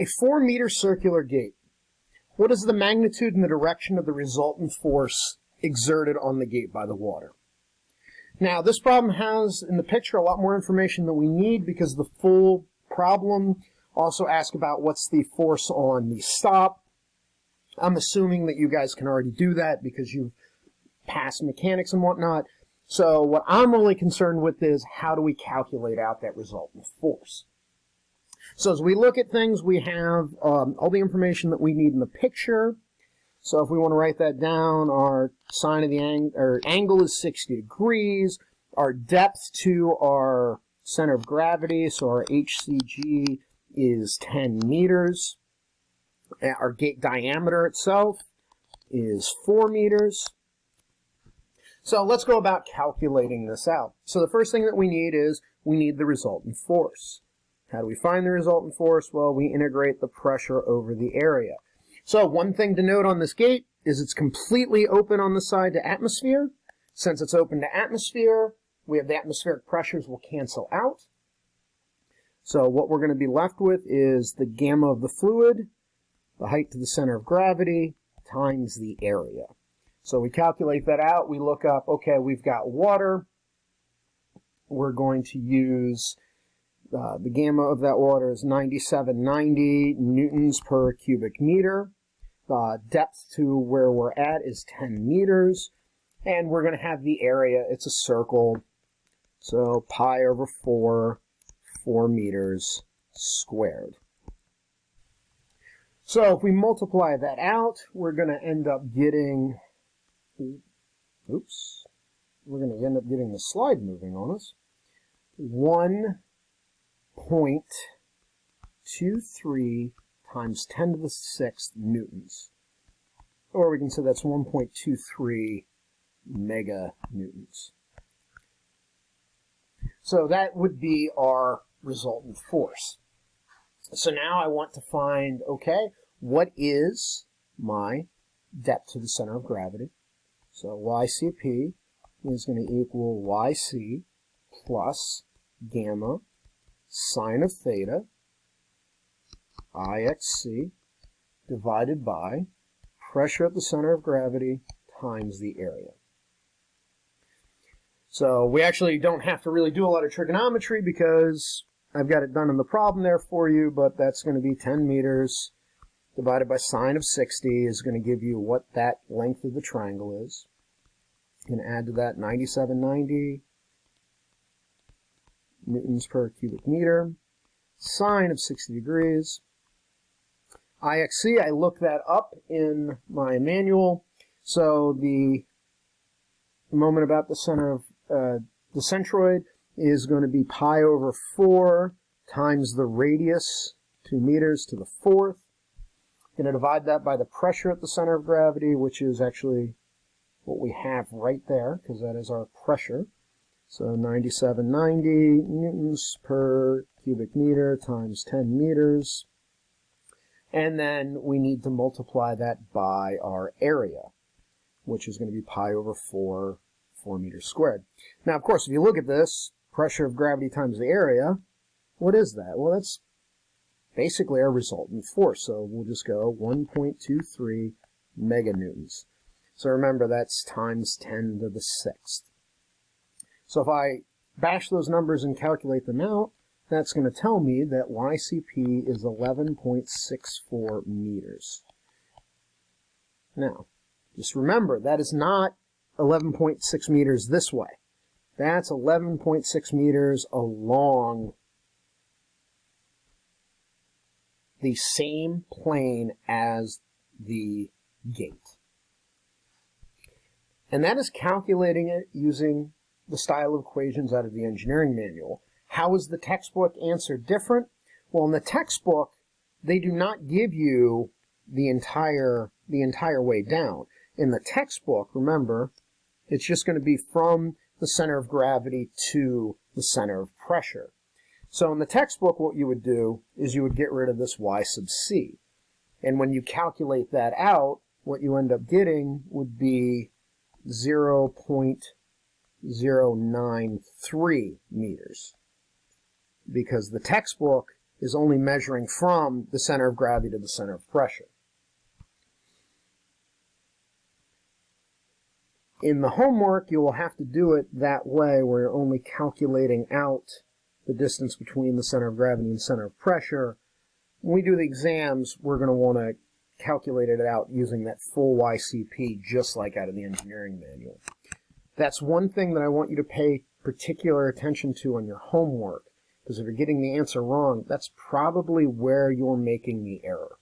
A 4-meter circular gate. What is the magnitude and the direction of the resultant force exerted on the gate by the water? Now, this problem has in the picture a lot more information than we need because the full problem also asks about what's the force on the stop. I'm assuming that you guys can already do that because you've passed mechanics and whatnot. So what I'm only concerned with is how do we calculate out that resultant force. So as we look at things, we have all the information that we need in the picture. So if we want to write that down, our sine of the angle is 60 degrees. Our depth to our center of gravity, so our HCG, is 10 meters. Our gate diameter itself is 4 meters. So let's go about calculating this out. So the first thing that we need is we need the resultant force. How do we find the resultant force? Well, we integrate the pressure over the area. So one thing to note on this gate is it's completely open on the side to atmosphere. Since it's open to atmosphere, we have the atmospheric pressures will cancel out. So what we're going to be left with is the gamma of the fluid, the height to the center of gravity, times the area. So we calculate that out. We look up, okay, we've got water. We're going to use the gamma of that water is 9790 newtons per cubic meter. Depth to where we're at is 10 meters. And we're going to have the area, it's a circle. So pi over 4 meters squared. So if we multiply that out, we're going to end up getting, we're going to end up getting the slide moving on us. 1.23 times 10 to the 6th newtons. Or we can say that's 1.23 meganewtons. So that would be our resultant force. So now I want to find, okay, what is my depth to the center of gravity? So YCP is going to equal YC plus gamma sine of theta IXC divided by pressure at the center of gravity times the area. So we actually don't have to really do a lot of trigonometry because I've got it done in the problem there for you, but that's going to be 10 meters divided by sine of 60 is going to give you what that length of the triangle is. I'm going to add to that 9790 newtons per cubic meter, sine of 60 degrees. IXC, I looked that up in my manual. So the moment about the center of the centroid is going to be pi over 4 times the radius, 2 meters to the 4th. Going to divide that by the pressure at the center of gravity, which is actually what we have right there, because that is our pressure. So 9790 newtons per cubic meter times 10 meters. And then we need to multiply that by our area, which is going to be pi over 4 meters squared. Now, of course, if you look at this, pressure of gravity times the area, what is that? Well, that's basically our resultant force. So we'll just go 1.23 meganewtons. So remember, that's times 10 to the 6th. So if I bash those numbers and calculate them out, that's going to tell me that YCP is 11.64 meters. Now, just remember, that is not 11.6 meters this way. That's 11.6 meters along the same plane as the gate. And that is calculating it using the style of equations out of the engineering manual. How is the textbook answer different? Well, in the textbook, they do not give you the entire way down. In the textbook, remember, it's just going to be from the center of gravity to the center of pressure. So in the textbook, what you would do is you would get rid of this y sub c. And when you calculate that out, what you end up getting would be 0.093 meters. Because the textbook is only measuring from the center of gravity to the center of pressure. In the homework, you will have to do it that way, where you're only calculating out the distance between the center of gravity and center of pressure. When we do the exams, we're going to want to calculate it out using that full YCP, just like out of the engineering manual. That's one thing that I want you to pay particular attention to on your homework, because if you're getting the answer wrong, that's probably where you're making the error.